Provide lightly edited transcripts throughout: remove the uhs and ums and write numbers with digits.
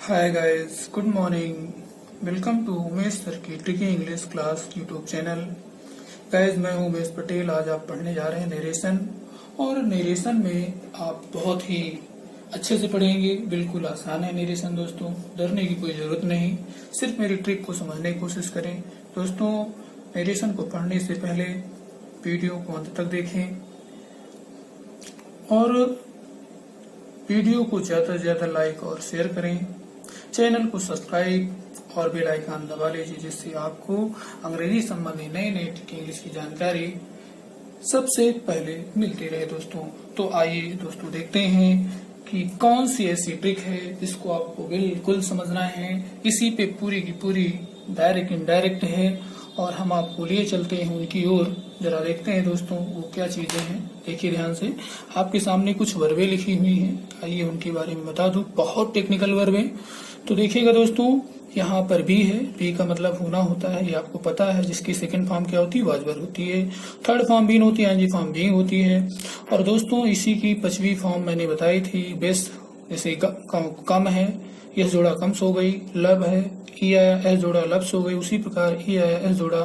Hi guys, good morning. Welcome to Umesh sir की tricky English class YouTube channel. Guys, मैं हूं उमेश पटेल। आज आप पढ़ने जा रहे हैं नरेशन, और नरेशन में आप बहुत ही अच्छे से पढ़ेंगे। बिल्कुल आसान है नरेशन दोस्तों, डरने की कोई ज़रूरत नहीं। सिर्फ मेरी ट्रिक को समझने की कोशिश करें। दोस्तों, नरेशन को पढ़ने से पहले वीडियो को अंत तक देखें और वीडियो को ज़्यादा से ज़्यादा लाइक और शेयर करें। चैनल को सब्सक्राइब और बेल आइकन दबा लीजिए, जिससे आपको अंग्रेजी संबंधी नए नए ट्रिक इंग्लिश की जानकारी सबसे पहले मिलती रहे दोस्तों। तो आइए दोस्तों देखते हैं कि कौन सी ऐसी ट्रिक है जिसको आपको बिल्कुल समझना है। इसी पे पूरी की पूरी डायरेक्ट इनडायरेक्ट है, और हम आपको लिए चलते हैं उनकी ओर। जरा देखते हैं दोस्तों वो क्या चीजें हैं। देखिए ध्यान से, आपके सामने कुछ वर्बें लिखी हुई हैं। आइए उनके बारे में बता दूं। बहुत टेक्निकल वर्बें। तो देखिएगा दोस्तों, यहाँ पर बी है। बी का मतलब होना होता है, ये आपको पता है। जिसकी सेकंड फॉर्म क्या होती है? वाज वर्ब होती है। थर्ड फॉर्म बीन होती है, एनजी फॉर्म बीइंग होती है। और दोस्तों इसी की पांचवी फॉर्म मैंने बताई थी, बेस्ट। जैसे कम है, यस जोड़ा कम्स हो गई। लब है, ई आया एस जोड़ा लब्स हो गई। उसी प्रकार ई आया एस जोड़ा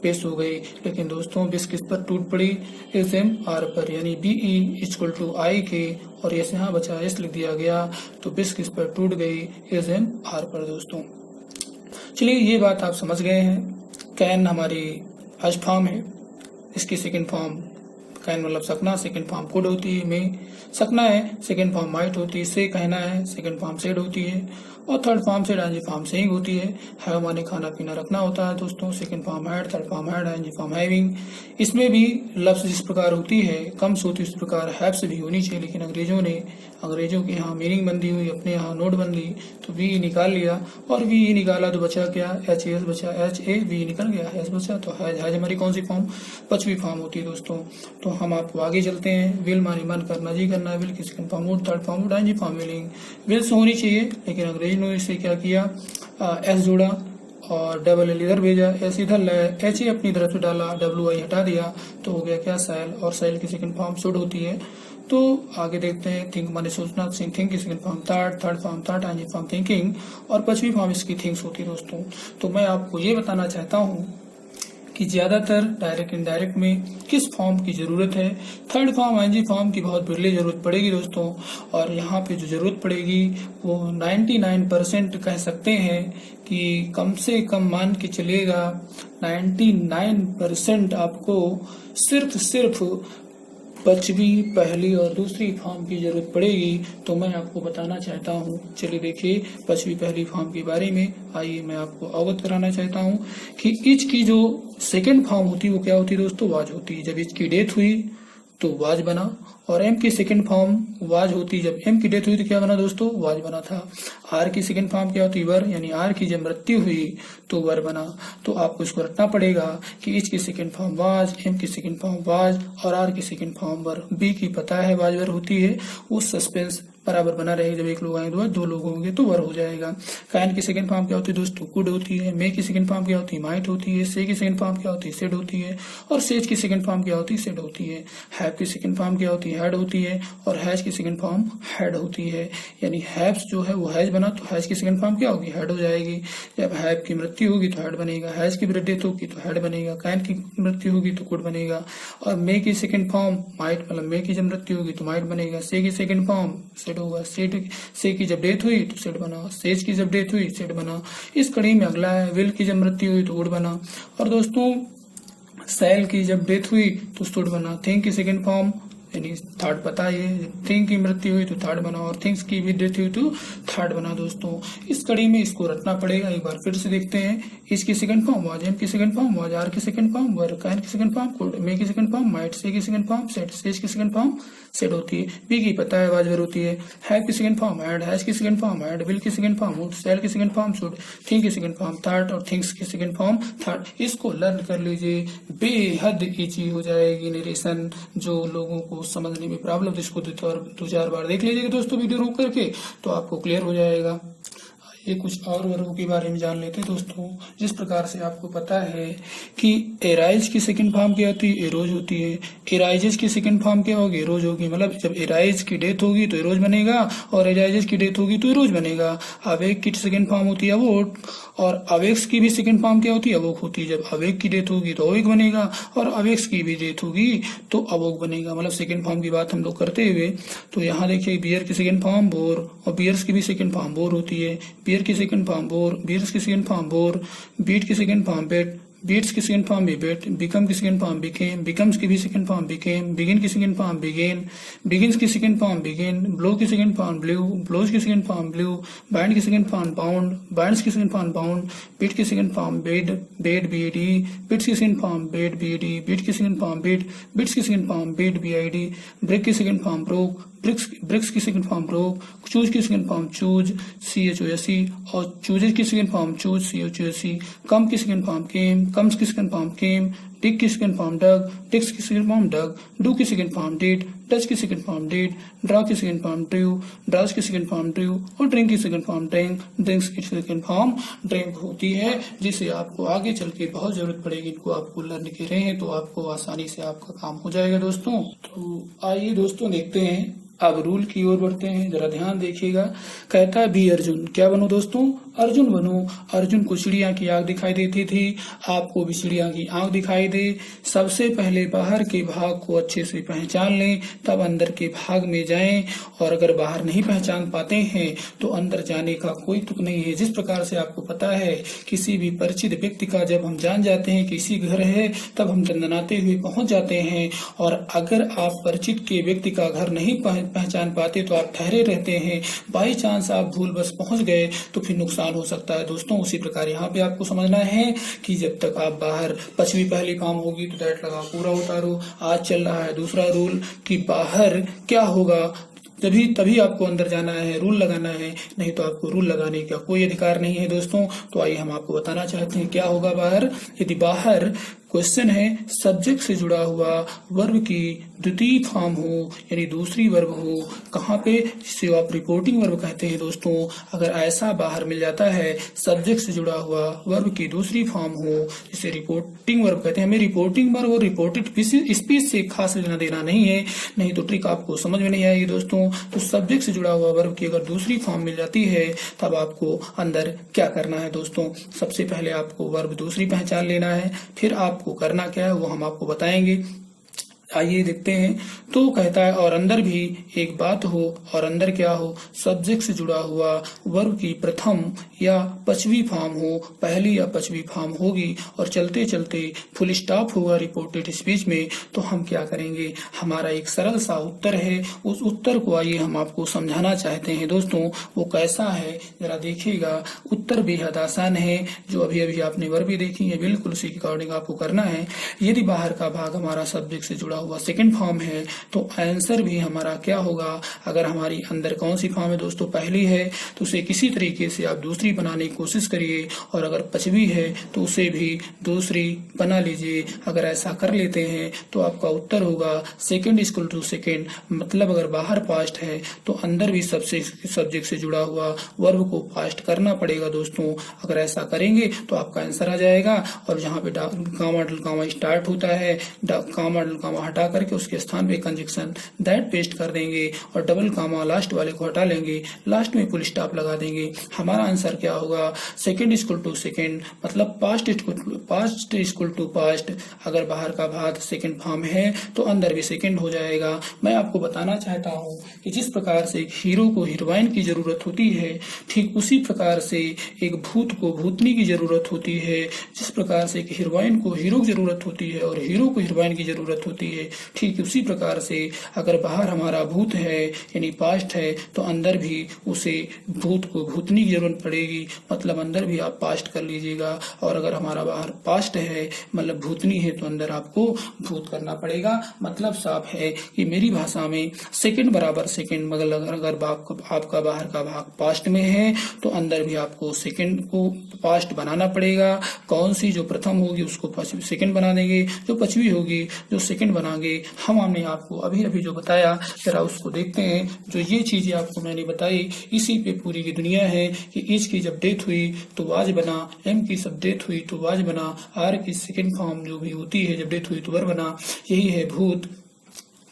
पेस हो गई। लेकिन दोस्तों बिस किस पर टूट पड़ी? एस एम आर पर, यानी बी ई इक्वल टू आई के, और यस यहाँ बचा एस लिख दिया गया, तो बिस किस पर टूट गई? एस एम आर पर दोस्तों। चलिए ये बात आप समझ गए हैं। कैन हमारी फर्स्ट फॉर्म है। इसकी सेकंड फॉर्म कैन मतलब सकना, सेकंड फॉर्म कुड होती है। में सकना है, सेकंड फॉर्म माइट होती है। से कहना है, सेकंड फॉर्म सेड होती है। और third form said ing form saying होती है। हैव माने खाना पीना रखना होता है दोस्तों। Second form had, third form had, ing form having. इसमें भी लफ्ज जिस प्रकार होती है, कम्स होती है, उस प्रकार हैव्स भी होनी चाहिए। लेकिन अंग्रेजों के यहाँ मीनिंग बंदी हुई, अपने यहाँ नोट बंदी, तो वी निकाल लिया। और वी निकाला तो बचा क्या? एच एस बचा, एच ए वी निकल गया, एस बचा। तो हैज हमारी कौन सी फॉर्म? पांचवी फॉर्म होती है दोस्तों। तो हम आपको आगे चलते हैं। विल माने मन करना, जी करना। विल की second form would, third form would, ing form willing. Will से होनी चाहिए, लेकिन अंग्रेज ने इसे क्या किया? एस जोड़ा और डबल एल इधर भेजा, एस इधर एच ए अपनी तरफ से डाला, डब्ल्यू आई हटा दिया, तो हो गया क्या? सैल। और सैल की सेकंड फॉर्म शुड होती है। तो आगे देखते हैं। थिंक माने सोचना, थिंक की second form third form thought, ing form thinking, और पांचवी फॉर्म इसकी थिंक्स होती है दोस्तों। तो मैं आपको ये बताना चाहता हूँ कि ज्यादातर डायरेक्ट इनडायरेक्ट में किस फॉर्म की जरूरत है। थर्ड फॉर्म एनजी फॉर्म की बहुत बिरली जरूरत पड़ेगी दोस्तों। और यहाँ पे जो जरूरत पड़ेगी वो 99% कह सकते हैं कि कम से कम मान के चलेगा 99% आपको सिर्फ पांचवी, पहली और दूसरी फॉर्म की जरूरत पड़ेगी। तो मैं आपको बताना चाहता हूँ। चलिए देखिए पांचवी पहली फॉर्म के बारे में। आइए मैं आपको अवगत कराना चाहता हूँ कि इच की जो सेकंड फॉर्म होती है वो क्या होती है दोस्तों? वाज होती है। जब इच की डेथ हुई तो वाज बना। और एम की सेकंड फॉर्म वाज होती, जब एम की डेथ हुई तो क्या बना दोस्तों? वाज बना था। आर की सेकंड फॉर्म क्या होती? वर, यानी आर की जब मृत्यु हुई तो वर बना। तो आपको इसको रखना पड़ेगा कि इच की सेकंड फॉर्म वाज, एम की सेकंड फॉर्म वाज, और आर की सेकंड फॉर्म वर। बी की पता है वाज वर होती है। वो सस्पेंस बराबर बना रहेगा। जब एक लोग आएंगे दो लोग होंगे तो वर हो जाएगा। कैन की सेकंड फॉर्म क्या होती है दोस्तों? कुड होती है। मे की सेकंड फॉर्म क्या होती है? माइट होती है। से की सेकंड फॉर्म क्या होती है? सेड होती है। और सेज की सेकंड फॉर्म क्या होती है? सेड होती है। हैव की सेकंड फॉर्म क्या होती है? हैड होती है। और हैज की सेकंड फॉर्म हैड होती है। यानी हैव्स जो है वो हैज बना, तो हैज की सेकंड फॉर्म क्या होगी? हैड हो जाएगी। जब हैव की मृत्यु होगी तो हैड बनेगा। हैज की डेथ होगी तो हैड बनेगा। कैन की मृत्यु होगी तो कुड बनेगा। और मे की सेकंड फॉर्म माइट, मतलब मे की जब मृत्यु होगी तो माइट बनेगा। से की सेकंड फॉर्म सेड होगा। से की जब डेथ हुई तो सेड बना। सेज की जब डेथ हुई सेड बना। इस कड़ी में अगला है विल की जब मृत्यु हुई तो वुड बना। और दोस्तों सैल की जब डेथ हुई तो शुड बना। थिंक की सेकंड फॉर्म यानी थर्ड पता है। थिंक की मृत्यु हुई तो थर्ड बना, और थिंग्स की भी डेथ हुई तो थर्ड बना दोस्तों। इस कड़ी में इसको रखना पड़ेगा। एक बार फिर से देखते हैं। इसकी सेकंड फॉर्म वाज, एम की सेकंड फॉर्म वाज, आर की सेकंड फॉर्म वर, कैन की सेकंड फॉर्म कुड, मे की सेकंड फॉर्म माइट, से की सेकंड फॉर्म सेड, सेज की सेकंड फॉर्म सेड होती है। बी की पता है वाज वर होती है। हैव की सेकंड फॉर्म हैड, हैज की सेकंड फॉर्म हैड, विल की सेकंड फॉर्म वुड, शैल की सेकंड फॉर्म शुड, थिंक की सेकंड फॉर्म थर्ड, और थिंग्स की सेकंड फॉर्म थर्ड। इसको लर्न कर लीजिए, बेहद इजी हो जाएगी नरेशन। जो लोगों को समझने में प्रॉब्लम, इसको दो चार बार देख लीजिएगा दोस्तों वीडियो रोक करके, तो आपको क्लियर हो जाएगा। चलिए कुछ और वर्बों के बारे में जान लेते हैं दोस्तों। जिस प्रकार से आपको पता है कि एराइज की सेकंड फॉर्म क्या होती है, एरोज होती है। एराइजेज की सेकंड फॉर्म क्या होगी, एरोज होगी। मतलब जब एराइज की डेथ होगी तो एरोज बनेगा और एराइजेज की डेथ होगी तो एरोज बनेगा। अवेक की सेकंड फॉर्म होती है अवोक, और अवेक्स की भी सेकंड फॉर्म क्या होती है, अवोक होती है। जब अवेक की डेथ होगी तो अवेक बनेगा और अवेक्स की भी डेथ होगी तो अवोक बनेगा। मतलब सेकंड फॉर्म की बात हम लोग करते हुए तो यहाँ देखिए बियर की सेकंड फॉर्म बोर, और बियर्स की भी सेकंड फॉर्म बोर होती है। बियर की सेकंड फॉर्म बोर, बियर्स की सेकंड फॉर्म बोर, बीट की सेकंड फॉर्म बेट, बीट्स की सेकंड फॉर्म भी बेट, बिकम की सेकंड फॉर्म बिकेम, बिकम्स की भी सेकंड फॉर्म बिकेम, बिगिन की सेकंड फॉर्म बिगेन, बिगिन्स की सेकंड फॉर्म बिगिन, ब्लो की सेकंड फॉर्म ब्लू, ब्लोज की सेकंड फॉर्म ब्लू, बाइंड की सेकंड फॉर्म बाउंड, बाइंड्स की सेकंड फॉर्म बाउंड, बीट की second form bade, bade BD, bids की second form bade BD, bid की second form bid, bids की second form bid BID, break की second form broke, breaks की second form broke, choose की second form chose CHOSE, और chooses की second form chose CHOSE, come की second form came, comes की second form came, dig की second form डग, digs की second form dug, do की second form did, Dutch की second form did, draw की second form Drew, draws की second form Drew, और drink की second form drink, drinks की second form drink होती है, जिसे आपको आगे चल के बहुत जरूरत पड़ेगी। इनको आपको लर्न कर रहे हैं तो आपको आसानी से आपका काम हो जाएगा दोस्तों। तो आइए दोस्तों देखते हैं, अब रूल की ओर बढ़ते हैं। जरा ध्यान देखिएगा। कहता है बी अर्जुन, क्या बनो दोस्तों, अर्जुन बनो। अर्जुन को चिड़िया की आंख दिखाई देती थी, आपको भी चिड़िया की आंख दिखाई दे। सबसे पहले बाहर के भाग को अच्छे से पहचान लें, तब अंदर के भाग में जाएं, और अगर बाहर नहीं पहचान पाते हैं तो अंदर जाने का कोई तुक नहीं है। जिस प्रकार से आपको पता है किसी भी परिचित व्यक्ति का जब हम जान जाते हैं किसी घर है, तब हम दंदनाते हुए पहुंच जाते हैं, और अगर आप परिचित के व्यक्ति का घर नहीं पहचान पाते तो आप ठहरे रहते हैं। बाई चांस आप भूल बस पहुंच गए तो फिर नुकसान हो सकता है दोस्तों। उसी प्रकार यहाँ पे आपको समझना है कि जब तक आप बाहर, पचवी पहली फॉर्म होगी तो दैट लगा पूरा उतारो। आज चल रहा है दूसरा रूल कि बाहर क्या होगा, तभी आपको अंदर जाना है, रूल लगाना है, नहीं तो आपको रूल लगाने का कोई अधिकार नहीं है दोस्तों। तो आइए हम आपको बताना चाहते हैं क्या होगा बाहर। यदि बाहर क्वेश्चन है सब्जेक्ट से जुड़ा हुआ वर्ब की द्वितीय फॉर्म हो, यानी दूसरी वर्ब हो, कहाँ पे, जिसे आप रिपोर्टिंग वर्ब कहते हैं दोस्तों। अगर ऐसा बाहर मिल जाता है सब्जेक्ट से जुड़ा हुआ वर्ब की दूसरी फॉर्म हो, जिसे रिपोर्टिंग वर्ब कहते हैं। हमें रिपोर्टिंग वर्ब और रिपोर्टेड स्पीच से खास लेना देना नहीं है, नहीं तो ट्रिक आपको समझ में नहीं आएगी दोस्तों। तो सब्जेक्ट से जुड़ा हुआ वर्ब की अगर दूसरी फॉर्म मिल जाती है तब आपको अंदर क्या करना है दोस्तों। सबसे पहले आपको वर्ब दूसरी पहचान लेना है, फिर आपको करना क्या है वो हम आपको बताएंगे। आइए देखते हैं। तो कहता है और अंदर भी एक बात हो, और अंदर क्या हो, सब्जेक्ट से जुड़ा हुआ वर्ब की प्रथम या पचवी फॉर्म हो, पहली या पचवी फॉर्म होगी, और चलते चलते फुल स्टॉप होगा रिपोर्टेड स्पीच में। तो हम क्या करेंगे, हमारा एक सरल सा उत्तर है, उस उत्तर को आइए हम आपको समझाना चाहते हैं दोस्तों। वो कैसा है जरा देखिएगा। उत्तर बेहद आसान है, जो अभी अभी आपने वर्ब देखी है बिल्कुल उसी के अकॉर्डिंग आपको करना है। यदि बाहर का भाग हमारा सब्जेक्ट से जुड़ा हुआ सेकंड फॉर्म है तो आंसर भी हमारा क्या होगा। अगर हमारी अंदर कौन सी फॉर्म है दोस्तों, पहली है, तो उसे किसी तरीके से आप दूसरी बनाने की कोशिश करिए, और अगर पचवी है तो उसे भी दूसरी बना लीजिए। अगर ऐसा कर लेते हैं तो आपका उत्तर होगा सेकंड इक्वल टू सेकंड। मतलब अगर बाहर पास्ट है तो अंदर भी सब्जेक्ट से जुड़ा हुआ वर्ब को पास्ट करना पड़ेगा दोस्तों। अगर ऐसा करेंगे तो आपका आंसर आ जाएगा। और जहाँ पे कामा डबल कामा स्टार्ट होता है, कामा डबल कामा हटा करके उसके स्थान पे कंजक्शन दैट पेस्ट कर देंगे, और डबल कामा लास्ट वाले को हटा लेंगे, लास्ट में फुल स्टॉप लगा देंगे। हमारा आंसर क्या होगा, सेकंड इक्वल टू सेकंड, मतलब पास्ट इक्वल टू पास्ट। अगर बाहर का भाग सेकंड फॉर्म है तो अंदर भी सेकंड हो जाएगा। मैं आपको बताना चाहता हूँ कि जिस प्रकार से एक हीरो को हीरोइन की जरूरत होती है, ठीक उसी प्रकार से एक भूत को भूतनी की जरूरत होती है। जिस प्रकार से एक हीरोइन को हीरो की जरूरत होती है और हीरो को हीरोइन की जरूरत होती है, ठीक उसी प्रकार से अगर बाहर हमारा भूत है यानी पास्ट है तो अंदर भी उसे भूत को भूतनी की जरूरत पड़ेगी। मतलब अंदर भी आप पास्ट कर लीजिएगा। और अगर हमारा बाहर पास्ट है मतलब भूतनी है तो अंदर आपको भूत करना पड़ेगा। मतलब साफ है कि मेरी भाषा में सेकंड बराबर सेकंड, मगर अगर आपका बाहर का भाग पास्ट में है तो अंदर भी आपको सेकंड को पास्ट बनाना पड़ेगा। कौन सी, जो प्रथम होगी उसको सेकंड बना देंगे, जो पचवी होगी जो सेकंड बना आगे हमने आपको अभी अभी जो बताया जरा उसको देखते हैं। जो ये चीजें आपको मैंने बताई इसी पे पूरी की दुनिया है कि इज की जब डेथ हुई तो वाज बना, एम की जब डेथ हुई तो वाज बना, आर की सेकंड फॉर्म जो भी होती है जब डेथ हुई तो वर बना, यही है भूत।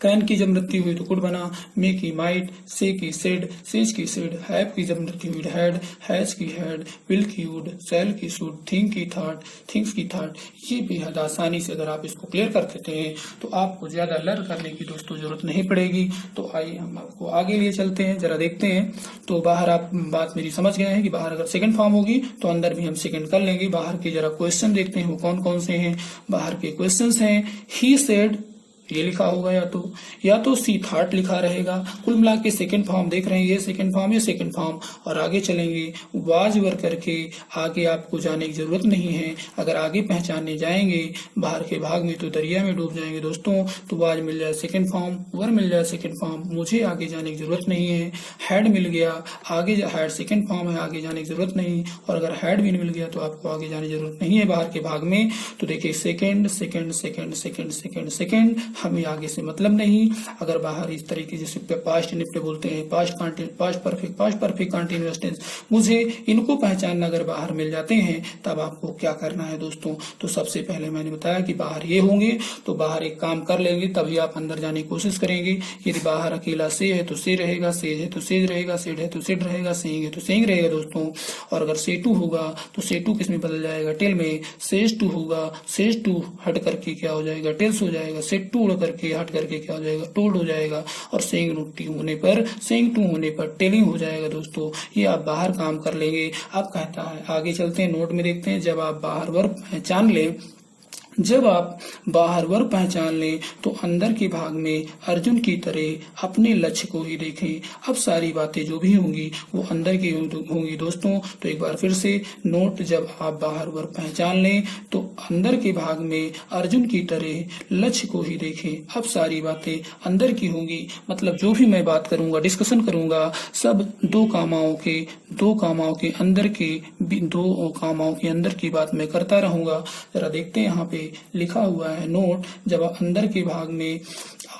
कैन की जब मृत्यु हुई तो कुड बना, मे की माइट, से की सेड, सेज की सेड, हैव की जब मृत्यु हुई हैड, हैज की हैड, विल की वुड, सेल की शुड, थिंक की थॉट, थिंक्स की थॉट। ये बेहद आसानी से अगर आप इसको क्लियर कर देते हैं तो आपको ज्यादा लर्न करने की दोस्तों जरूरत नहीं पड़ेगी। तो आइए हम आपको आगे लिए चलते हैं, जरा देखते हैं। तो बाहर आप बात मेरी समझ गए हैं कि बाहर अगर सेकंड फॉर्म होगी तो अंदर भी हम सेकंड कर लेंगे। बाहर के जरा क्वेश्चन देखते हैं वो कौन कौन से हैं। बाहर के क्वेश्चंस हैं ही सेड, ये लिखा होगा या तो सी थॉट लिखा रहेगा। कुल मिला के सेकेंड फॉर्म देख रहे हैं, ये सेकेंड फॉर्म, ये सेकेंड फॉर्म। और आगे चलेंगे वाज वर करके, आगे आपको जाने की जरूरत नहीं है। अगर आगे पहचानने जाएंगे बाहर के भाग में तो दरिया में डूब जाएंगे दोस्तों। तो वाज मिल जाए सेकेंड फॉर्म, वर मिल जाए सेकेंड फॉर्म, मुझे आगे जाने की जरूरत नहीं है। हैड मिल गया, आगे हैड सेकेंड फॉर्म है, आगे जाने की जरूरत नहीं। और अगर हैड भी मिल गया तो आपको आगे जाने की जरूरत नहीं है बाहर के भाग में। तो देखिए second second second second second second, हमें आगे से मतलब नहीं। अगर बाहर इस तरीके जैसे पास्ट निफ्ट बोलते हैं, पास्ट परफेक्ट कंटीन्यूअस टेंस, मुझे इनको पहचानना अगर बाहर मिल जाते हैं तब आपको क्या करना है दोस्तों। तो सबसे पहले मैंने बताया कि बाहर ये होंगे तो बाहर एक काम कर लेंगे तभी आप अंदर जाने की कोशिश करेंगे। यदि बाहर अकेला से है तो से रहेगा, सेज है तो सेज रहेगा, सेड है तो सेड रहेगा, सेंग है तो सेंग रहेगा दोस्तों। और अगर से टू होगा तो से टू किस में बदल जाएगा, टेल में। सेज टू होगा, सेज टू हट करके क्या हो जाएगा, टेल्स हो जाएगा। सेड टू उड़ करके हट करके क्या हो जाएगा, टोल्ड हो जाएगा। और सेंग टू होने पर टेलिंग हो जाएगा दोस्तों। ये आप बाहर काम कर लेंगे। अब कहता है आगे चलते हैं, नोट में देखते हैं। जब आप बाहर वर्ब पहचान लें, जब आप बाहर वर्ब पहचान लें तो अंदर के भाग में अर्जुन की तरह अपने लक्ष्य को ही देखें। अब सारी बातें जो भी होंगी वो अंदर की होंगी दोस्तों। तो एक बार फिर से नोट, जब आप बाहर वर्ब पहचान लें तो अंदर के भाग में अर्जुन की तरह लक्ष्य को ही देखें। अब सारी बातें अंदर की होंगी, मतलब जो भी मैं बात करूंगा, डिस्कशन करूंगा, सब दो कामाओं के अंदर की बात मैं करता रहूंगा। जरा देखते हैं यहाँ पे लिखा हुआ है नोट, जब अंदर के भाग में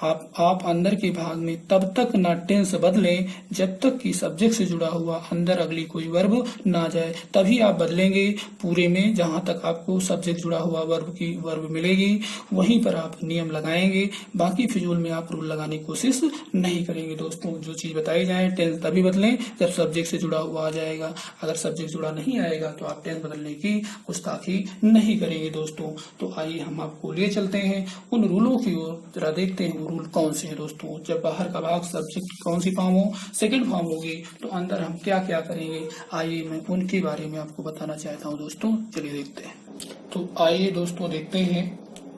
आप अंदर के भाग में तब तक ना टेंस बदलें जब तक कि सब्जेक्ट से जुड़ा हुआ अंदर अगली कोई वर्ब ना जाए, तभी आप बदलेंगे पूरे में। जहां तक आपको सब्जेक्ट जुड़ा हुआ वर्ब मिलेगी वहीं पर आप नियम लगाएंगे। बाकी फिजूल में आप रूल लगाने की कोशिश नहीं करेंगे दोस्तों। जो चीज बताई जाए टेंस तभी बदलें जब सब्जेक्ट से जुड़ा हुआ आ जाएगा। अगर सब्जेक्ट जुड़ा नहीं आएगा तो आप टेंस बदलने की गुस्ताखी नहीं करेंगे दोस्तों। तो आइए हम आपको ले चलते हैं उन रूलों की ओर, जरा देखते हैं रूल कौन से हैं दोस्तों। जब बाहर का भाग सब्जेक्ट कौन सी फॉर्म हो, सेकंड फॉर्म होगी, तो अंदर हम क्या क्या करेंगे, आइए मैं उनके बारे में आपको बताना चाहता हूं दोस्तों। चलिए देखते हैं। तो आइए दोस्तों देखते हैं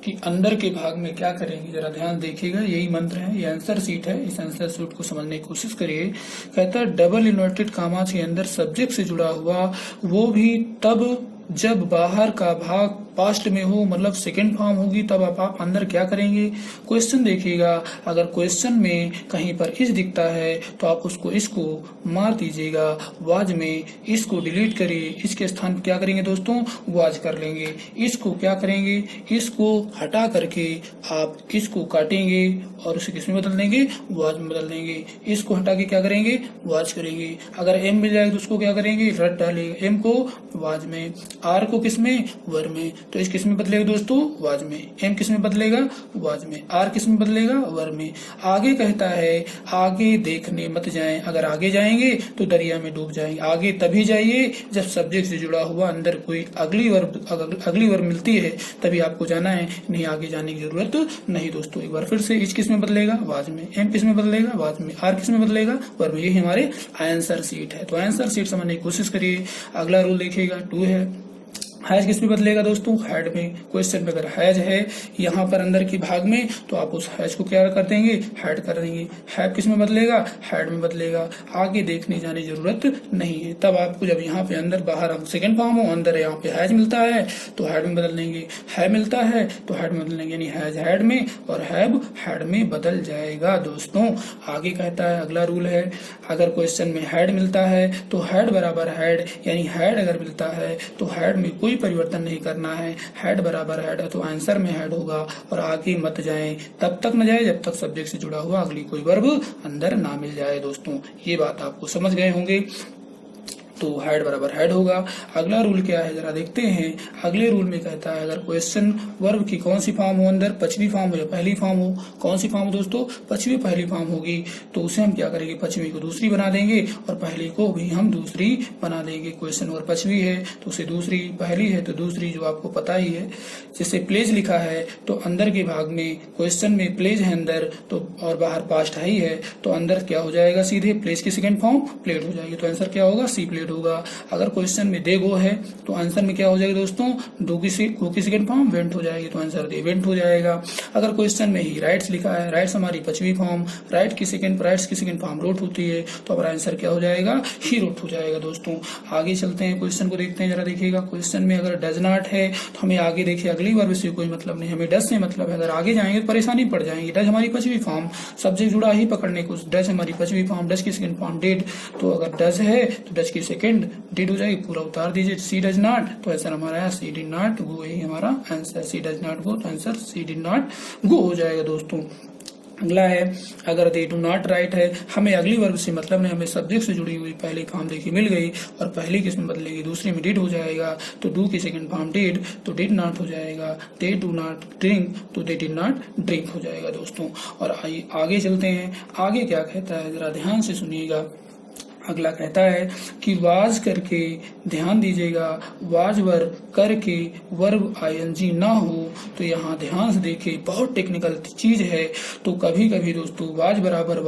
कि अंदर के भाग में क्या करेंगे। जरा ध्यान देखिएगा, यही मंत्र है, ये आंसर शीट है। इस आंसर शीट को समझने की कोशिश करिए। कहता है डबल इन्वर्टेड कामा के अंदर सब्जेक्ट से जुड़ा हुआ, वो भी तब जब बाहर का भाग पास्ट में हो, मतलब सेकंड फॉर्म होगी, तब आप अंदर क्या करेंगे। क्वेश्चन देखिएगा, अगर क्वेश्चन में कहीं पर इस दिखता है तो आप उसको इसको मार दीजिएगा। वाज में इसको डिलीट करिए, इसके स्थान क्या करेंगे दोस्तों, वाज कर लेंगे। इसको क्या करेंगे, इसको हटा करके आप इसको काटेंगे और उसे किसमें बदल देंगे, वाज में बदल देंगे। इसको हटा के क्या करेंगे, वाज करेंगे। अगर एम मिल जाएगा तो उसको क्या करेंगे, रट डालेंगे, एम को वाज में, आर को किसमें, वर में। तो इस किस में बदलेगा दोस्तों, वाज में। एम किस में बदलेगा, वाज में। आर किस में बदलेगा, वर में। आगे कहता है आगे देखने मत जाएं, अगर आगे जाएंगे तो दरिया में डूब जाएंगे। आगे तभी जाइए जब सब्जेक्ट से जुड़ा हुआ अंदर कोई अगली वर्ब मिलती है, तभी आपको जाना है, नहीं आगे जाने की जरूरत नहीं दोस्तों। एक बार फिर से, इस किस में बदलेगा, वाज में। एम किस में बदलेगा, वाज में। आर किस में बदलेगा, वर में। ये हमारे आंसर शीट है। तो आंसर शीट समझने की कोशिश करिए। अगला रूल देखिएगा 2 है। हैज किस में बदलेगा दोस्तों, हैड में। क्वेश्चन में अगर हैज है यहाँ पर अंदर की भाग में तो आप उस हैज को क्या कर देंगे, हैड कर देंगे। हैव किस में बदलेगा, हैड में बदलेगा। आगे देखने जाने जरूरत नहीं है। तब आपको जब यहाँ पे अंदर बाहर सेकंड फॉर्म हो, अंदर यहाँ पे हैज मिलता है तो हैड में बदल देंगे। है मिलता है तो हैड में बदल देंगे, यानी हैज हैड में और हैव हैड में बदल जाएगा दोस्तों। आगे कहता है अगला रूल है, अगर क्वेश्चन में हैड मिलता है तो हैड बराबर हैड, यानी हैड अगर मिलता है तो हैड में कोई कोई परिवर्तन नहीं करना है। हैड बराबर हैड है तो आंसर में हैड होगा और आगे मत जाएं, तब तक न जाए जब तक सब्जेक्ट से जुड़ा हुआ अगली कोई वर्ब अंदर ना मिल जाए। दोस्तों ये बात आपको समझ गए होंगे, तो हैड बराबर हैड होगा। अगला रूल क्या है जरा देखते हैं। अगले रूल में कहता है अगर क्वेश्चन वर्ब की कौन सी फॉर्म हो, अंदर पचवी फॉर्म हो या पहली फॉर्म हो, कौन सी फॉर्म दोस्तों, पचवी पहली फॉर्म होगी, तो उसे हम क्या करेंगे, पचवी को दूसरी बना देंगे और पहली को भी हम दूसरी बना देंगे। क्वेश्चन वर्ब पचवी है तो उसे दूसरी, पहली है तो दूसरी, जो आपको पता ही है। जैसे प्लेज लिखा है तो अंदर के भाग में क्वेश्चन में प्लेज है अंदर तो और बाहर पास्ट ही है, तो अंदर क्या हो जाएगा, सीधे प्लेज की सेकंड फॉर्म प्लेड हो जाएगी, तो आंसर क्या होगा, सी प्लेड होगा। अगर क्वेश्चन में दे गो है तो आंसर में क्या हो जाएगा दोस्तों, गो की सेकंड फॉर्म वेंट हो जाएगी, तो आंसर दे वेंट हो जाएगा। अगर क्वेश्चन में ही राइट्स लिखा है, राइट्स हमारी पचवी फॉर्म, राइट्स की सेकंड फॉर्म रोट होती है, तो हमारा आंसर क्या हो जाएगा, ही रोट हो जाएगा। दोस्तों आगे चलते हैं, क्वेश्चन को देखते हैं, जरा देखिएगा। क्वेश्चन में अगर डज नॉट है तो हमें आगे देखिए अगली वर्ब से कोई मतलब नहीं, हमें डज से मतलब है। अगर आगे जाएंगे तो परेशानी पड़ जाएंगी। डज हमारी पचवी फॉर्म, सब्जेक्ट जुड़ा ही पकड़ने को, डज हमारी पचवी फॉर्म, डज की सेकंड फॉर्म डिड, तो अगर डज है तो डज की सेकंड डिड हो जाएगी, पूरा उतार दीजिए। सी डज नॉट तो आंसर हमारा है सी डिड नॉट गो, यही हमारा answer, she does not go तो answer she did not go हो जाएगा। दोस्तों अगला है अगर दे डू नॉट राइट है, हमें अगली वर्ब से मतलब नहीं, हमें सब्जेक्ट से जुड़ी हुई पहली फॉर्म देखिए मिल गई और पहली किसमें बदलेगी, दूसरी में डिड हो जाएगा, तो डू की सेकंड फॉर्म डिड तो डिड नॉट हो जाएगा। दे डू नॉट ड्रिंक तो दे डिड नॉट ड्रिंक हो जाएगा। दोस्तों और आगे चलते हैं, आगे क्या कहता है जरा ध्यान से सुनिएगा। अगला कहता है कि वाज करके, ध्यान दीजिएगा, वाज वर्ब करके वर्ब आईएनजी ना हो, तो यहाँ ध्यान से देखिए बहुत टेक्निकल चीज है। तो कभी कभी दोस्तों वाज बराबर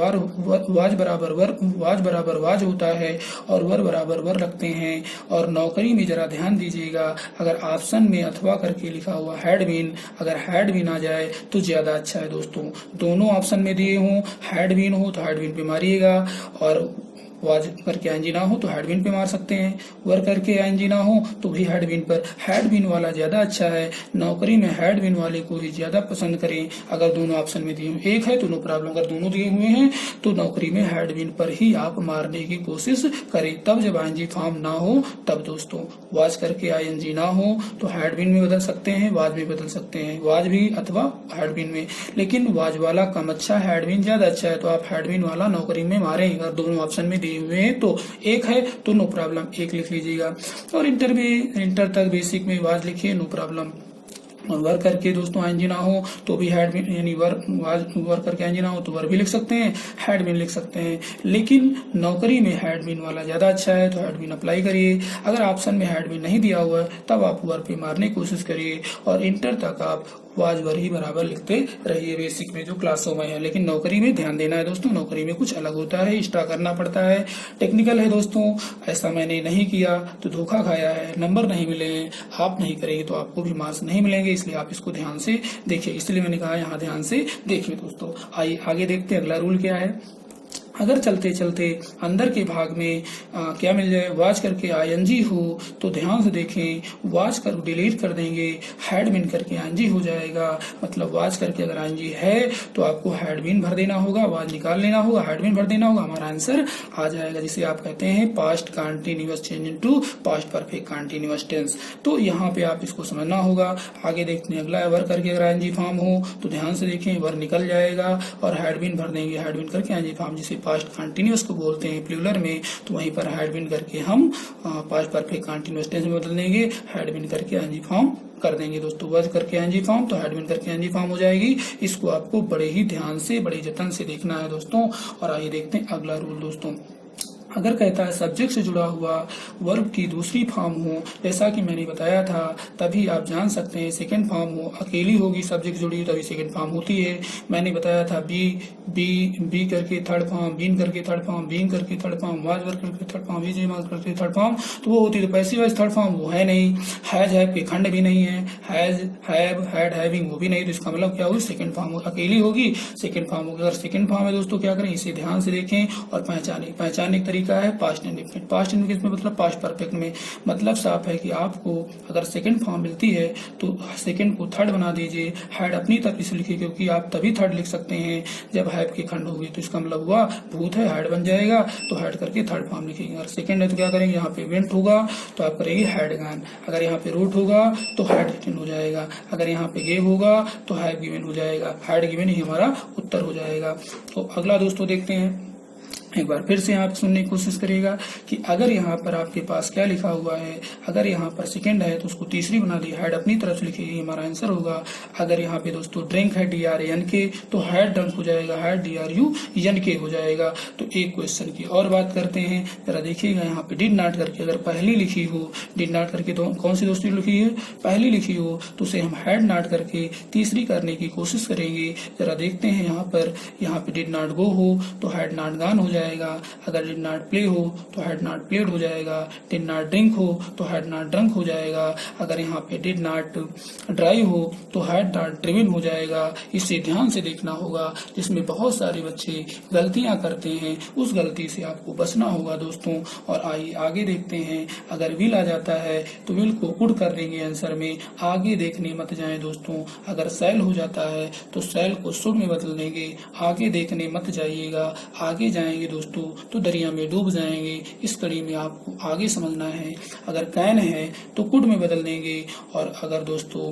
वाज होता है और वर बराबर वर रखते हैं। और नौकरी में जरा ध्यान दीजिएगा, अगर ऑप्शन में अथवा करके लिखा हुआ हैड बीन, अगर हैड बीन आ जाए तो ज्यादा अच्छा है। दोस्तों दोनों ऑप्शन में दिए हों, हैड बीन हो तो हैड बीन पे मारिएगा और वाज करके आईएनजी ना हो तो हैड बीन पे मार सकते हैं, वर करके आईएनजी ना हो तो भी हैड बीन पर। हैड बीन वाला ज्यादा अच्छा है, नौकरी में हैड बीन वाले को ही ज्यादा पसंद करें। अगर दोनों ऑप्शन में दिए हुए एक है तो नो प्रॉब्लम, अगर दोनों दिए हुए हैं तो नौकरी में हैड बीन पर ही आप मारने की कोशिश करें। तब जब आईएनजी फॉर्म ना हो तब दोस्तों, वाज करके आईएनजी ना हो तो हैड बीन में बदल सकते हैं, वाज में बदल सकते हैं, वाज भी अथवा हैड बीन में, लेकिन वाज वाला कम अच्छा, हैड बीन ज्यादा अच्छा है, तो आप हैड बीन वाला नौकरी में मारें। अगर दोनों ऑप्शन में हुए हैं तो एक है तो नो प्रॉब्लम, एक लिख लीजिएगा। और इंटर तक बेसिक में वाज लिखिए, नो प्रॉब्लम। और वर करके दोस्तों आईएनजी ना हो तो भी हैड बीन, यानी वर करके आईएनजी ना हो तो वर भी लिख सकते हैं, हैड बीन लिख सकते हैं, लेकिन नौकरी में हैड बीन वाला ज्यादा अच्छा है तो हैड बीन अप्लाई करिए। अगर ऑप्शन में हैड बीन नहीं दिया हुआ है तब आप वर पे मारने की कोशिश करिए और इंटर तक आप वाज वर ही बराबर लिखते रहिए बेसिक में जो क्लासों में है। लेकिन नौकरी में ध्यान देना है दोस्तों, नौकरी में कुछ अलग होता है, एक्स्ट्रा करना पड़ता है, टेक्निकल है दोस्तों। ऐसा मैंने नहीं किया तो धोखा खाया है, नंबर नहीं मिले हैं, आप नहीं करेंगे तो आपको भी मार्क्स नहीं मिलेंगे, इसलिए आप इसको ध्यान से देखिए, इसलिए मैंने कहा यहाँ ध्यान से देखिए। दोस्तों आइए आगे देखते हैं अगला रूल क्या है। अगर चलते चलते अंदर के भाग में क्या मिल जाए, वाज करके आईएनजी हो तो ध्यान से देखें, वाज कर डिलीट कर देंगे, हैड बीन करके आईएनजी हो जाएगा। मतलब वाज करके अगर आईएनजी है तो आपको हैड बीन भर देना होगा, वाज निकाल लेना होगा, हैड बीन भर देना होगा, हमारा आंसर आ जाएगा, जिसे आप कहते हैं past continuous change into past perfect continuous tense. तो यहाँ पे आप इसको समझना होगा। आगे देखते हैं अगला, वर करके अगर आईएनजी फॉर्म हो तो ध्यान से देखें, वर निकल जाएगा और हैड बीन भर देंगे, हैड बीन करके आईएनजी फॉर्म, जिसे पास्ट कंटिन्यूअस को बोलते हैं प्लूरल में, तो वहीं पर हैड बीन करके हम पास्ट परफेक्ट कंटिन्यूअस टेंस में बदल देंगे, हैड बीन करके आईएनजी फॉर्म कर देंगे। दोस्तों वाज करके आईएनजी फॉर्म तो हैड बीन करके आईएनजी फॉर्म हो जाएगी। इसको आपको बड़े ही ध्यान से, बड़े जतन से देखना है दोस्तों। और आइए देखते हैं अगला रूल। दोस्तों अगर कहता है सब्जेक्ट से जुड़ा हुआ वर्ब की दूसरी फॉर्म हो, जैसा कि मैंने बताया था, तभी आप जान सकते हैं सेकंड फॉर्म हो, अकेली होगी, सब्जेक्ट जुड़ी हो तभी सेकंड फॉर्म होती है। मैंने बताया था बी करके थर्ड फॉर्म, बीन करके थर्ड फॉर्म, बीन करके थर्ड फॉर्म, वाज वर्क करके थर्ड फॉर्म, वीज करके थर्ड फॉर्म, तो वो होती है। तो पैसिव वॉइस थर्ड फॉर्म वो है नहीं, हैज हैव के खंड भी नहीं है, हैज हैव हैड हैविंग वो भी नहीं, तो इसका मतलब क्या होगी, सेकंड फॉर्म अकेली होगी, सेकंड फॉर्म होगी। अगर सेकंड फॉर्म है दोस्तों क्या करें, इसे ध्यान से देखें और पहचानने का तरीका लिखा है पास्ट इंडेफिनिट। पास्ट इंडेफिनिट में मतलब पास्ट परफेक्ट में, मतलब साफ है कि आपको अगर सेकंड फॉर्म मिलती है तो सेकंड को थर्ड बना दीजिए। हैड अपनी तरफ से लिखिए, क्योंकि आप तभी थर्ड लिख सकते हैं जब हैव की खंड होगी। तो इसका मतलब हुआ भूत है, हैड बन जाएगा, तो हैड करके थर्ड फॉर्म लिखेंगे। अगर सेकंड है तो क्या करेंगे, यहाँ पे वेंट होगा तो आप करेंगे हैड गॉन। अगर यहाँ पे रोट होगा तो हैड रिटन हो जाएगा। अगर यहाँ पे गेव होगा तो हैव गिवन हो जाएगा। हैड गिवन ही हमारा उत्तर हो जाएगा। तो अगला दोस्तों देखते हैं, एक बार फिर से आप सुनने की कोशिश करिएगा कि अगर यहाँ पर आपके पास क्या लिखा हुआ है। अगर यहाँ पर सेकंड है तो उसको तीसरी बना दी, हैड अपनी तरफ से लिखिए, हमारा आंसर होगा। अगर यहाँ पे दोस्तों ड्रिंक है DRANK तो हैड ड्रंक हो जाएगा, हैड DRUNK हो जाएगा। तो एक क्वेश्चन की और बात करते हैं, जरा देखिएगा यहाँ पे डिड नॉट करके अगर पहली लिखी हो, डिड नॉट करके तो कौन सी दोस्तों लिखी है, पहली लिखी हो, तो उसे हम हैड नॉट करके तीसरी करने की कोशिश करेंगे। जरा देखते हैं यहाँ पे डिड नॉट गो हो तो हैड नॉट गॉन हो जाएगा। अगर डिड नॉट प्ले हो तो हैड नॉट प्लेड हो जाएगा। डिड नॉट ड्रिंक हो तो हैड नॉट ड्रंक हो जाएगा। अगर यहाँ पे डिड नॉट ड्राइव हो तो हैड नॉट ड्रिवन हो जाएगा। इसे ध्यान से देखना होगा, जिसमें बहुत सारे बच्चे गलतियां करते हैं, उस गलती से आपको बचना होगा दोस्तों। और आइए आगे देखते हैं, अगर विल आ जाता है तो विल को कुड कर देंगे आंसर में, आगे देखने मत जाएं दोस्तों। अगर सेल हो जाता है तो सेल को शुड में बदल देंगे, आगे देखने मत जाइएगा। आगे जाएंगे दोस्तों तो दरिया में डूब जाएंगे। इस कड़ी में आपको आगे समझना है। अगर कैन है तो कुड में बदल देंगे, और अगर दोस्तों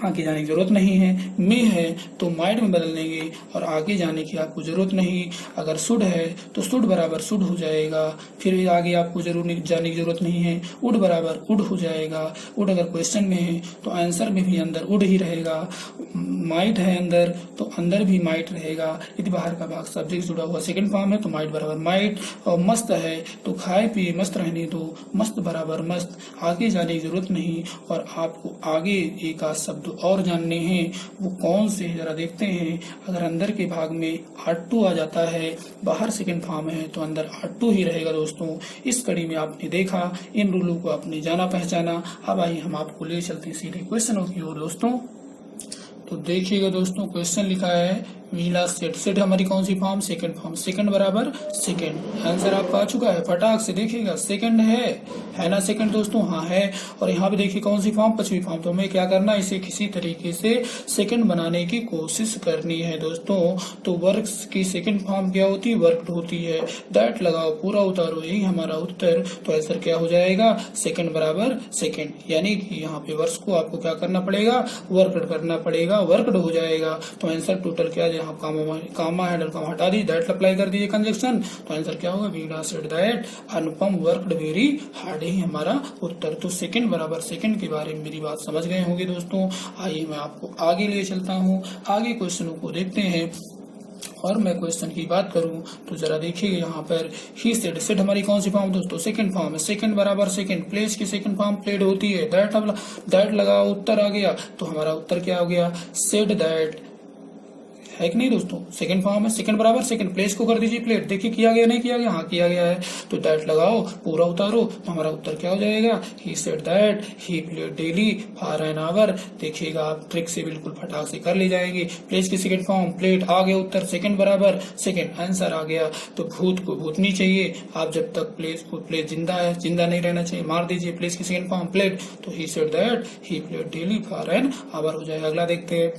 आगे जाने की जरूरत नहीं है, मे है तो माइट में बदल देंगे और आगे जाने की आपको जरूरत नहीं। अगर शुड है तो शुड बराबर शुड हो जाएगा, फिर भी आगे आपको जाने की जरूरत नहीं है। उड बराबर उड हो जाएगा। उड अगर क्वेश्चन में है तो आंसर में भी अंदर उड ही रहेगा। माइट है अंदर तो अंदर भी माइट रहेगा। यदि बाहर का भाग सब्जेक्ट जुड़ा हुआ सेकंड फॉर्म है तो माइट बराबर माइट। और मस्त है तो खाए पिए मस्त रहने दो, मस्त बराबर मस्त। आगे जाने की जरूरत नहीं। और आपको आगे एक आध शब्द और जानने हैं, वो कौन से जरा देखते हैं। अगर अंदर के भाग में R2 आ जाता है, बाहर सेकंड फॉर्म है तो अंदर R2 ही रहेगा दोस्तों। इस कड़ी में आपने देखा, इन रूलों को आपने जाना पहचाना। अब आइए हम आपको ले चलते हैं सीधे क्वेश्चनों की ओर दोस्तों। तो देखिएगा दोस्तों, क्वेश्चन लिखा है वीला सेट। सेट हमारी कौन सी फॉर्म, सेकंड फॉर्म। सेकंड बराबर सेकंड, आंसर आपका आ चुका है। फटाक से देखिएगा, सेकंड है ना सेकंड दोस्तों, हाँ है। और यहाँ पे देखिए कौन सी फॉर्म, पांचवी फॉर्म। तो हमें क्या करना है, इसे किसी तरीके से सेकंड बनाने की कोशिश करनी है दोस्तों। तो वर्क की सेकंड फॉर्म क्या होती है, वर्कड होती है। दैट लगाओ, पूरा उतारो, यही हमारा उत्तर। तो आंसर क्या हो जाएगा, सेकंड बराबर सेकंड। यानी कि यहाँ पे वर्ष को आपको क्या करना पड़ेगा, वर्कड करना पड़ेगा, वर्कड हो जाएगा। तो आंसर टोटल क्या, यहाँ कामा हैंडल काम हटा दी, दैट अप्लाई कर दीजिए कंजक्शन। तो आंसर क्या होगा, Veena said that Anupam worked very hard, ही हमारा उत्तर। तो सेकंड बराबर सेकंड के बारे में मेरी बात समझ गए होंगे दोस्तों। आइए मैं आपको आगे ले चलता हूँ, आगे क्वेश्चनों को देखते हैं। और मैं क्वेश्चन की बात करूं तो जरा देखिए यहाँ पर ही सेड। सेड हमारी कौन सी फॉर्म दोस्तों, सेकंड फॉर्म है। सेकंड बराबर सेकंड, प्लेस की सेकंड फॉर्म प्लेड होती है। दैट लगाओ, उत्तर आ गया। तो हमारा उत्तर क्या हो गया, सेड दैट, है कि नहीं दोस्तों। सेकंड फॉर्म है, सेकंड बराबर सेकंड, प्लेस को कर दीजिए प्लेट। देखिए किया गया नहीं किया गया, हाँ किया गया है। तो दैट लगाओ, पूरा उतारो, तो हमारा उत्तर क्या हो जाएगा, ही said that he played daily for an our. देखिएगा आप ट्रिक से बिल्कुल फटाक से कर ले जाएंगे। प्लेस की सेकंड फॉर्म प्लेट, आ गया उत्तर, सेकंड बराबर सेकंड, आंसर आ गया। तो भूत को भूतनी चाहिए। आप जब तक प्लेस जिंदा है, जिंदा नहीं रहना चाहिए, मार दीजिए प्लेस की सेकंड फॉर्म प्लेट। तो he said that he played daily for an hour हो जाएगा। अगला देखते हैं,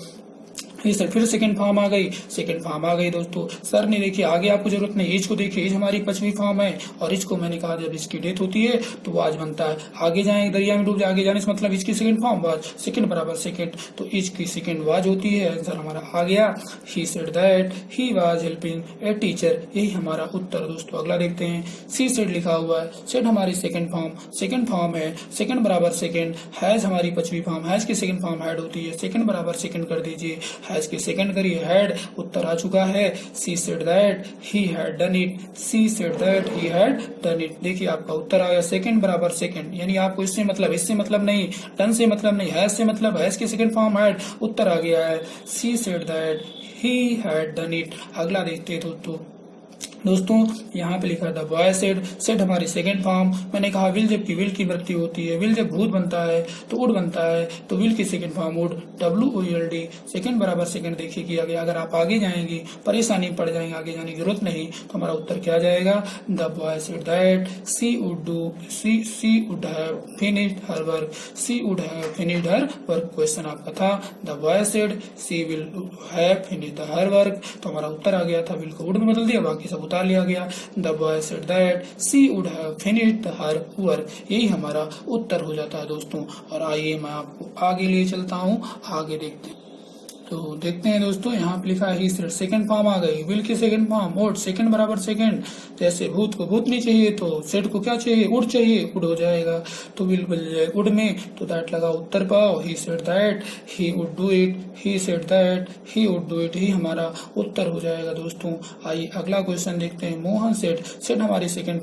सर फिर सेकंड फॉर्म आ गई, सेकंड फॉर्म आ गई दोस्तों। सर ने देखिए आगे आपको जरूरत नहीं, एज को देखिए, एज हमारी पांचवी फॉर्म है। और इसको मैंने कहा जब इसकी डेथ होती है तो वो आज बनता है। आगे जाए दरिया में डूब जाए, आगे जाने से मतलब इसकी सेकंड फॉर्म वाज, सेकंड बराबर सेकंड, तो एज की सेकंड वाज होती है। आंसर हमारा आ गया, ही said that he was helping a teacher, यही हमारा उत्तर दोस्तों। अगला देखते हैं, सी सेड लिखा हुआ है। सेड हमारी सेकंड फॉर्म है, सेकंड बराबर सेकंड। हैज हमारी पांचवी फॉर्म, हैज की सेकंड फॉर्म हैड होती है। सेकंड बराबर सेकंड कर दीजिए, हैज की सेकंड करिए, हैड, उत्तर आ चुका है। She said that he had done it, C said that he had done it. देखिए आपका उत्तर आ गया, सेकंड बराबर सेकंड। यानी आपको इससे मतलब नहीं, डन से मतलब नहीं, हैज से मतलब, हैज की सेकंड फॉर्म हैड, उत्तर आ गया है she said that he had done it. अगला देखते हैं दोस्तों, दोस्तों यहाँ पे लिखा था बॉय सेड, सेड हमारी सेकंड फॉर्म। मैंने कहा विल, जबकि विल की मृत्यु होती है, विल जब भूत बनता है तो उड बनता है, तो विल की सेकंड फॉर्म उड, WOLD, सेकंड बराबर सेकंड देखिए किया गया। अगर आप आगे जाएंगे परेशानी पड़ जाएंगे, आगे जाने की जरूरत नहीं, तो हमारा उत्तर क्या जाएगा, the boy said that she would do, she would have finished her work, she would have finished her work. Question आपका था the boy said she will have finished her work, तो हमारा उत्तर आ गया था विल को वुड में बदल दिया, बाकी सब उतार लिया गया। The boy said that she would have finished her work, यही हमारा उत्तर हो जाता है दोस्तों। और आइए मैं आपको आगे ले चलता हूँ, आगे देखते हैं। तो देखते हैं दोस्तों, यहाँ पे लिखा है ही सेड, सेकंड फॉर्म आ गई, विल की सेकंड फॉर्म उड, सेकंड बराबर सेकंड। जैसे भूत को भूत नहीं चाहिए तो सेड को क्या चाहिए, उड चाहिए, उड हो जाएगा, तो विल बदल जाए उड में, तो दैट लगा उत्तर पाओ। He said that he would do it, he said that he would do it, ही हमारा उत्तर हो जाएगा दोस्तों। आइए अगला क्वेश्चन देखते हैं। मोहन सेड, सेड हमारी सेकंड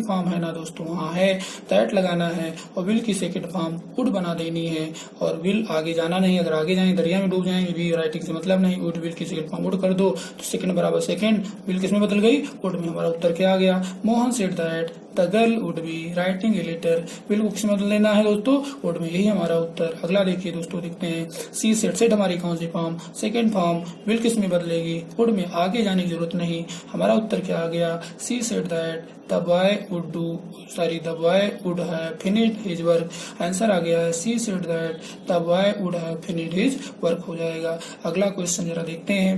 फॉर्म है ना दोस्तों, हाँ है, दैट लगाना है, और विल की सेकंड फॉर्म उड बना देनी है, और विल आगे जाना नहीं, अगर आगे जाएंगे दरिया में डूब जाएंगे, भी राइटिंग से मतलब नहीं, उड विल की सेकंड फॉर्म उड कर दो, तो सेकंड बराबर सेकंड, विल किसमें बदल गई, उड में। हमारा उत्तर क्या आ गया, Mohan said that the girl would be writing a letter, will को किसमें बदल लेना है दोस्तों, उड में, यही हमारा उत्तर। अगला देखिए दोस्तों, देखते हैं सी सेड, सेड हमारी कौन सी फॉर्म, सेकंड फॉर्म, विल किसमें बदलेगी, उड में, आगे जाने की जरूरत नहीं, हमारा उत्तर क्या आ गया, she said that the boy would do, sorry the boy would have finished his work, answer आ गया है she said that the boy would have finished his work हो जाएगा। अगला क्वेश्चन जरा देखते हैं।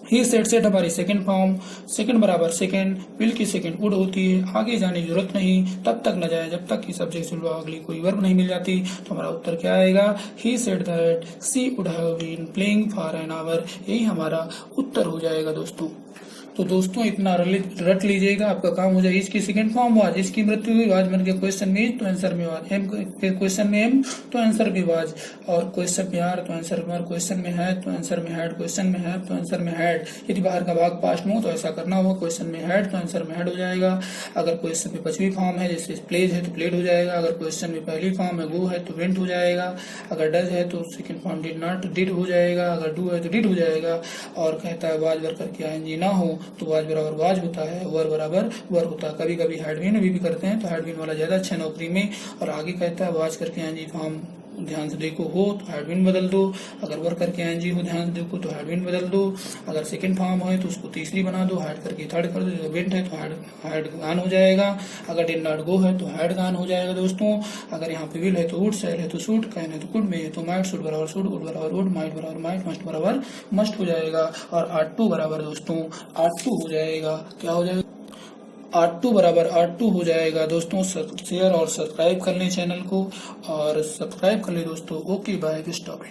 ही सेड, सेड हमारी सेकंड फॉर्म, सेकंड बराबर सेकंड, विल की सेकंड उड होती है, आगे जाने की जरूरत नहीं, तब तक न जाए जब तक कि सब्जेक्ट से अगली कोई वर्ब नहीं मिल जाती, तो हमारा उत्तर क्या आएगा, he said that she would have been playing for an hour, यही हमारा उत्तर हो जाएगा दोस्तों। तो दोस्तों इतना रट लीजिएगा, आपका काम हो जाए। इसकी सेकंड फॉर्म वाज, इसकी मृत्यु हुई, वाज बन के क्वेश्चन में इज तो आंसर में वाज, एम क्वेश्चन में एम तो आंसर भी वाज, और क्वेश्चन में आर तो आंसर में आर, क्वेश्चन में है तो आंसर में हैड, क्वेश्चन में है तो आंसर में हैड। यदि बाहर का भाग पास्ट में हो तो ऐसा करना होगा, क्वेश्चन में हैड तो आंसर में हैड हो जाएगा। अगर क्वेश्चन में पांचवी फॉर्म है, जैसे प्लेज है तो प्लेड हो जाएगा। अगर क्वेश्चन में पहली फॉर्म है गो है तो वेंट हो जाएगा। अगर डज है तो second form did not, did हो जाएगा। अगर डू है तो डिड हो जाएगा। और कहता है वाज वर करके आईएनजी ना हो तो वाज बराबर वाज होता है, वर बराबर वर होता है। कभी कभी हैड बीन भी करते हैं तो हैड बीन वाला ज्यादा अच्छा नौकरी में। और आगे कहता है वाज करके आईएनजी फॉर्म ध्यान से देखो हो तो हैड बीन बदल दो। अगर वर करके आईएनजी हो ध्यान से देखो तो हैड बीन बदल दो। अगर सेकंड फॉर्म है तो उसको तीसरी बना दो, हैड करके थर्ड कर दो। वेंट है तो हैड गान हो जाएगा। अगर डिड नॉट गो है तो हैड गान हो जाएगा दोस्तों। अगर यहाँ पे विल है तो वुड, सेल है तो शुड, कैन है तो कुड, में है तो माइट, शुड बराबर शुड, वुड बराबर वुड, माइट बराबर माइट, मस्ट बराबर मस्ट हो जाएगा। और R2 बराबर दोस्तों R2 हो जाएगा। क्या हो जाएगा? R2 बराबर R2 हो जाएगा दोस्तों। शेयर और सब्सक्राइब कर लें चैनल को, और सब्सक्राइब कर लें दोस्तों। Okay bye, stop.